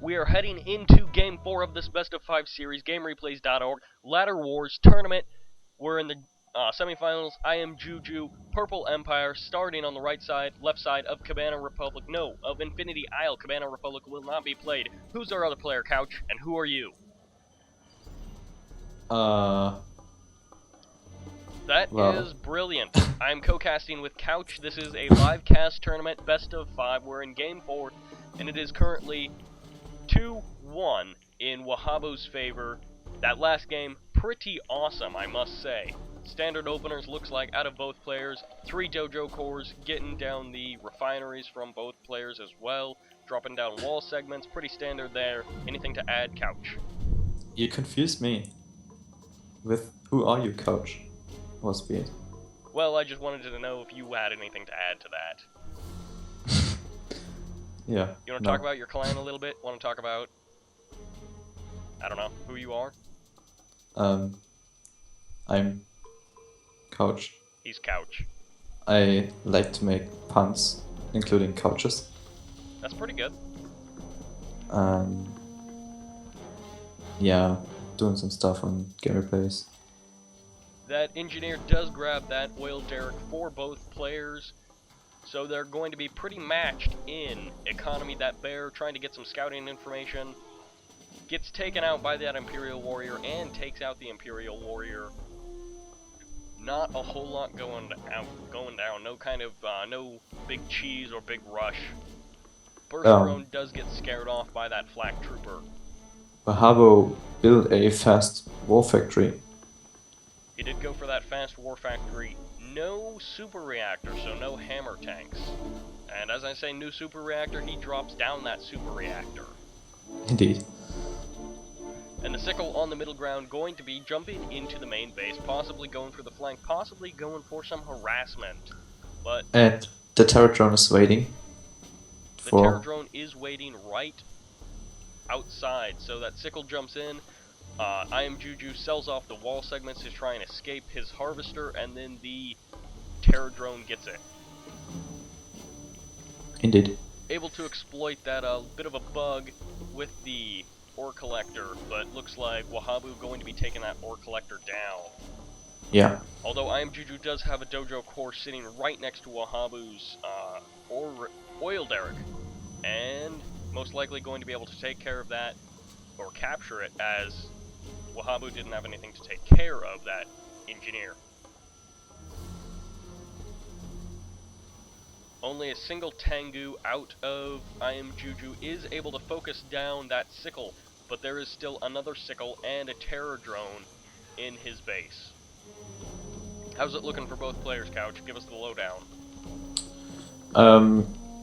We are heading into Game 4 of this Best of 5 series, GameReplays.org, Ladder Wars Tournament. We're in the semifinals. IamJuJu, Purple Empire, starting on the right side, left side of Cabana Republic. No, of Infinity Isle. Cabana Republic will not be played. Who's our other player, Couch, and who are you? That is brilliant. I'm co-casting with Couch. This is a live cast tournament, Best of 5. We're in Game 4, and it is currently 2-1 in Wahab0's favor. That last game, pretty awesome, I must say. Standard openers looks like out of both players. 3 dojo cores, getting down the refineries from both players as well. Dropping down wall segments, pretty standard there. Anything to add, Couch? You confused me with who are you, Coach? Was weird. Well, I just wanted to know if you had anything to add to that. Yeah. You want to talk about your clan a little bit? Want to talk about, I don't know, who you are? I'm Couch. He's Couch. I like to make puns, including couches. That's pretty good. Yeah, doing some stuff on GameReplays. That engineer does grab that oil derrick for both players, so they're going to be pretty matched in economy. That bear trying to get some scouting information gets taken out by that Imperial Warrior and takes out the Imperial Warrior. Not a whole lot going down. No kind of no big cheese or big rush. Burst drone does get scared off by that flak trooper. Wahab0 built a fast war factory. He did go for that fast war factory. No super reactor, so no hammer tanks. And as I say, new super reactor, he drops down that super reactor. Indeed. And the sickle on the middle ground going to be jumping into the main base, possibly going for the flank, possibly going for some harassment. But and the terror drone is waiting. The terror drone is waiting right outside, so that sickle jumps in. IamJuJu sells off the wall segments to try and escape his harvester, and then the terror drone gets it. Indeed. Able to exploit that bit of a bug with the ore collector, but looks like Wahab0 going to be taking that ore collector down. Yeah. Although IamJuJu does have a dojo core sitting right next to Wahab0's oil derrick, and most likely going to be able to take care of that, or capture it, as Wahab0 didn't have anything to take care of that engineer. Only a single Tengu out of IamJuJu is able to focus down that sickle, but there is still another sickle and a terror drone in his base. How's it looking for both players, Couch? Give us the lowdown.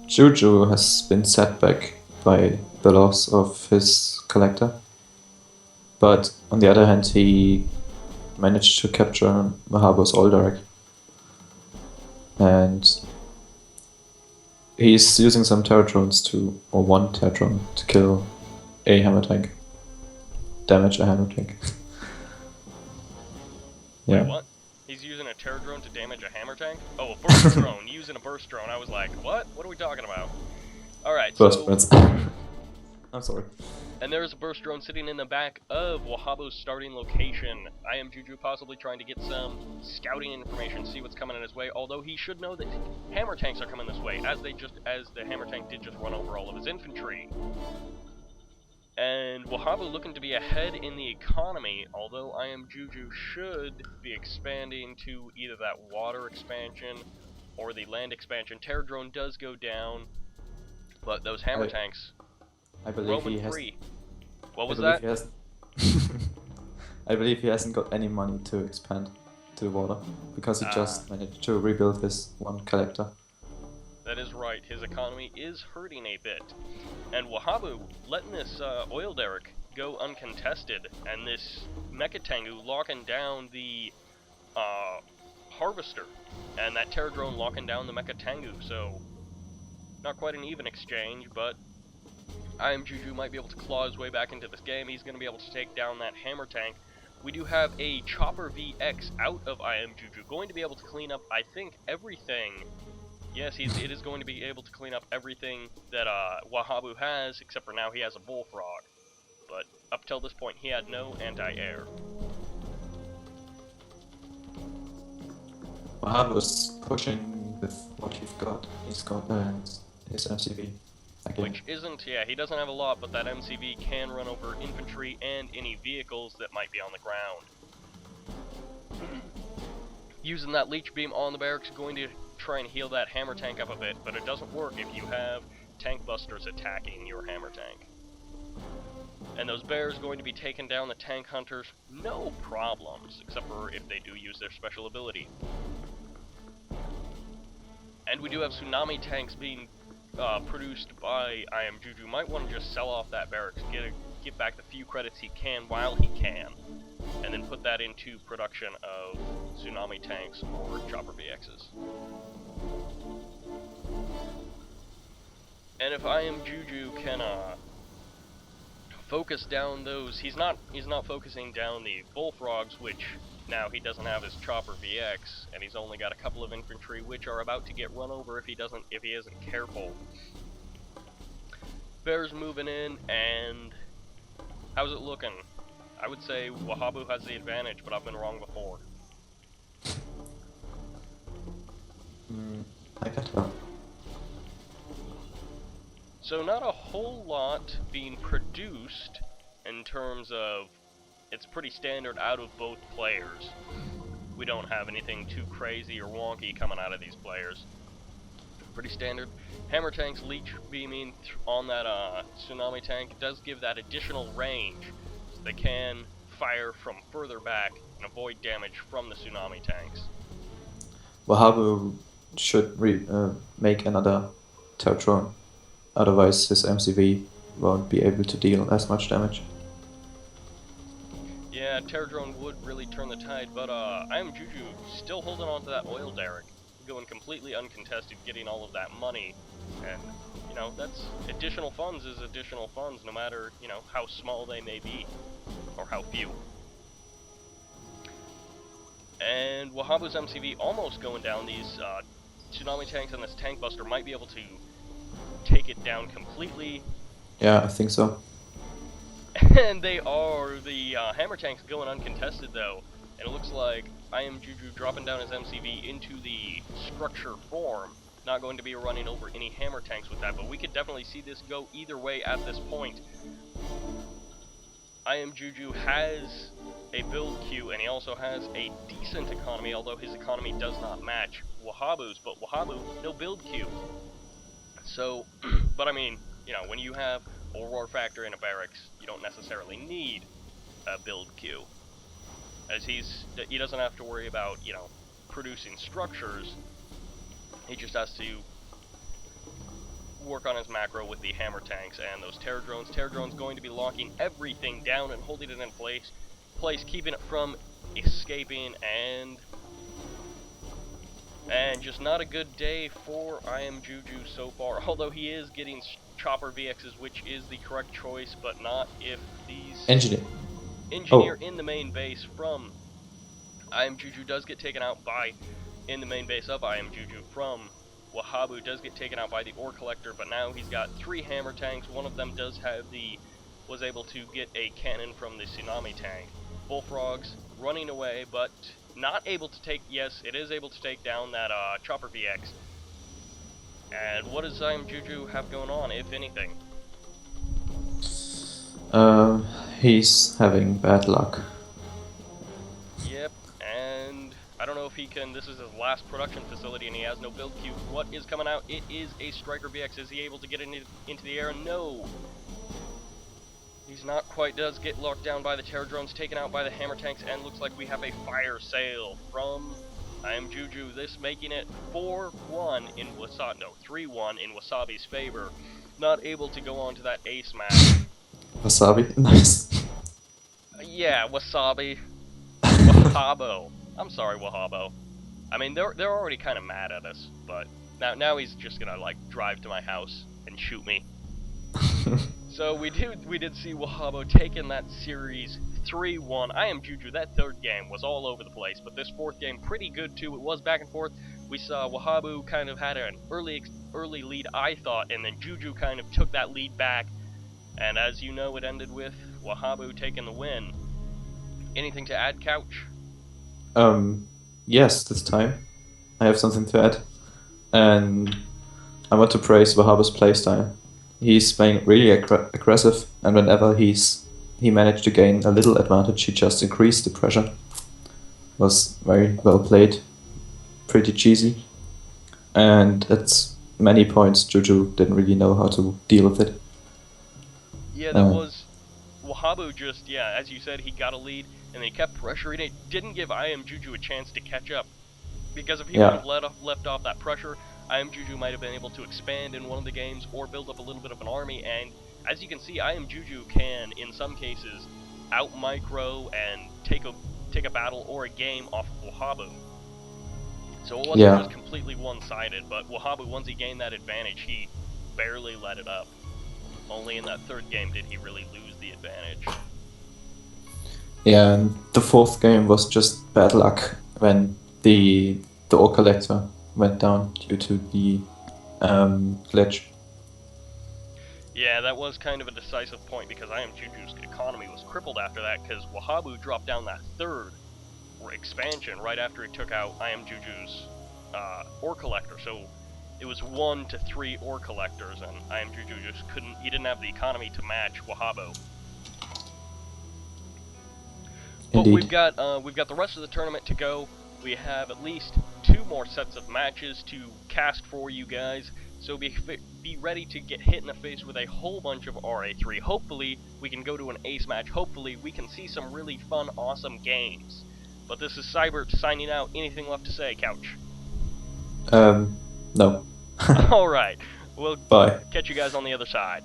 Juju has been set back by the loss of his collector. But on the other hand, he managed to capture Wahab0's oil derrick. And he's using some terror drones or one terror drone to kill a hammer tank. Damage a hammer tank. Yeah. Wait, what? He's using a terror drone to damage a hammer tank? Oh, a burst drone. Using a burst drone. I was like, what? What are we talking about? Alright, so... I'm sorry. And there's a burst drone sitting in the back of Wahab0's starting location. IamJuJu possibly trying to get some scouting information, see what's coming in his way, although he should know that hammer tanks are coming this way, as the hammer tank did just run over all of his infantry. And Wahab0 looking to be ahead in the economy, although IamJuJu should be expanding to either that water expansion or the land expansion. Terror drone does go down, but those hammer tanks... I believe he has. What was that? I believe he hasn't got any money to expand to the water because he just managed to rebuild his one collector. That is right. His economy is hurting a bit, and Wahab0 letting this oil derrick go uncontested, and this Mecha Tengu locking down the harvester, and that terror drone locking down the Mecha Tengu. So not quite an even exchange, but IamJuJu might be able to claw his way back into this game. He's going to be able to take down that hammer tank. We do have a Chopper VX out of IamJuJu, going to be able to clean up, I think, everything Yes, it is going to be able to clean up everything that Wahab0 has, except for now he has a bullfrog. But up till this point, he had no anti-air. Wahab was pushing with what he's got. He's got his MCV. Again. Which isn't, yeah, he doesn't have a lot, but that MCV can run over infantry and any vehicles that might be on the ground. Using that leech beam on the barracks is going to try and heal that hammer tank up a bit, but it doesn't work if you have tank busters attacking your hammer tank. And those bears going to be taking down the tank hunters, no problems, except for if they do use their special ability. And we do have tsunami tanks being produced by IamJuJu. Might want to just sell off that barracks, get back the few credits he can while he can, and then put that into production of tsunami tanks or chopper VXs. And if IamJuJu can focus down those, he's not focusing down the bullfrogs, which now he doesn't have his chopper VX, and he's only got a couple of infantry which are about to get run over if he isn't careful. Bears moving in, and how's it looking? I would say Wahab0 has the advantage, but I've been wrong before. I can tell. So not a whole lot being produced in terms of, it's pretty standard out of both players. We don't have anything too crazy or wonky coming out of these players. Pretty standard. Hammer tanks leech beaming on that tsunami tank does give that additional range. So they can fire from further back and avoid damage from the tsunami tanks. Wahab0 should make another Tertron, otherwise his MCV won't be able to deal as much damage. Yeah, Terror Drone would really turn the tide, but IamJuJu still holding on to that oil derrick, going completely uncontested, getting all of that money, and, you know, that's additional funds is additional funds, no matter, you know, how small they may be, or how few. And Wahab0's MCV almost going down. These tsunami tanks and this tank buster might be able to take it down completely. Yeah, I think so. And they are. The hammer tanks going uncontested though, and it looks like IamJuJu dropping down his MCV into the structure form. Not going to be running over any hammer tanks with that, but we could definitely see this go either way at this point. IamJuJu has a build queue, and he also has a decent economy, although his economy does not match Wahab0's, but Wahab0, no build queue. So, but I mean, you know, when you have a roar factor in a barracks, you don't necessarily need a build queue, as he doesn't have to worry about, you know, producing structures. He just has to work on his macro with the hammer tanks and those terror drones. Terror drones going to be locking everything down and holding it in place, keeping it from escaping, and just not a good day for IamJuJu so far. Although he is getting chopper VXs, which is the correct choice, but not if these engineer in the main base from IamJuJu does get taken out by in the main base of IamJuJu from Wahab0 does get taken out by the ore collector, but now he's got 3 hammer tanks. One of them does have was able to get a cannon from the tsunami tank. Bullfrogs running away, but not able to take, yes, it is able to take down that chopper VX. And what does IamJuJu have going on, if anything? He's having bad luck. Yep, and I don't know if he can, this is his last production facility and he has no build queue. What is coming out? It is a striker VX. Is he able to get into the air? No. He's not quite, does get locked down by the terror drones, taken out by the hammer tanks, and looks like we have a fire sale from IamJuJu. This making it 4-1 in 3-1 in Wasabi's favor. Not able to go on to that ace match. Wasabi? Nice. Yeah, Wasabi. Wahab0. I'm sorry, Wahab0. I mean, they're already kind of mad at us, but now he's just gonna like drive to my house and shoot me. So we did see Wahab0 taking that series 3-1. IamJuJu, that third game was all over the place, but this fourth game pretty good too. It was back and forth, we saw Wahab0 kind of had an early lead, I thought, and then JuJu kind of took that lead back. And as you know, it ended with Wahab0 taking the win. Anything to add, Couch? Yes, this time I have something to add. And I want to praise Wahab0's playstyle. He's playing really aggressive, and whenever he managed to gain a little advantage, he just increased the pressure. Was very well played, pretty cheesy, and at many points JuJu didn't really know how to deal with it. Yeah, that was Wahab0 just, yeah, as you said, he got a lead, and they kept pressuring it. Didn't give IamJuJu a chance to catch up, because if he would have left off that pressure, IamJuJu might have been able to expand in one of the games or build up a little bit of an army. And as you can see, IamJuJu can, in some cases, out micro and take a battle or a game off of Wahab0. So it wasn't just completely one-sided, but Wahab0, once he gained that advantage, he barely let it up. Only in that third game did he really lose the advantage. Yeah, and the fourth game was just bad luck when the ore collector went down due to the glitch. Yeah, that was kind of a decisive point, because IamJuJu's economy was crippled after that, because Wahab0 dropped down that third expansion right after he took out IamJuJu's ore collector. So it was 1 to 3 ore collectors, and IamJuJu just couldn't. He didn't have the economy to match Wahab0. But we've got the rest of the tournament to go. We have at least 2 more sets of matches to cast for you guys. So be ready to get hit in the face with a whole bunch of RA3. Hopefully we can go to an ace match. Hopefully we can see some really fun, awesome games. But this is Sybert signing out. Anything left to say, Couch? No. Alright, we'll Bye. catch you guys on the other side.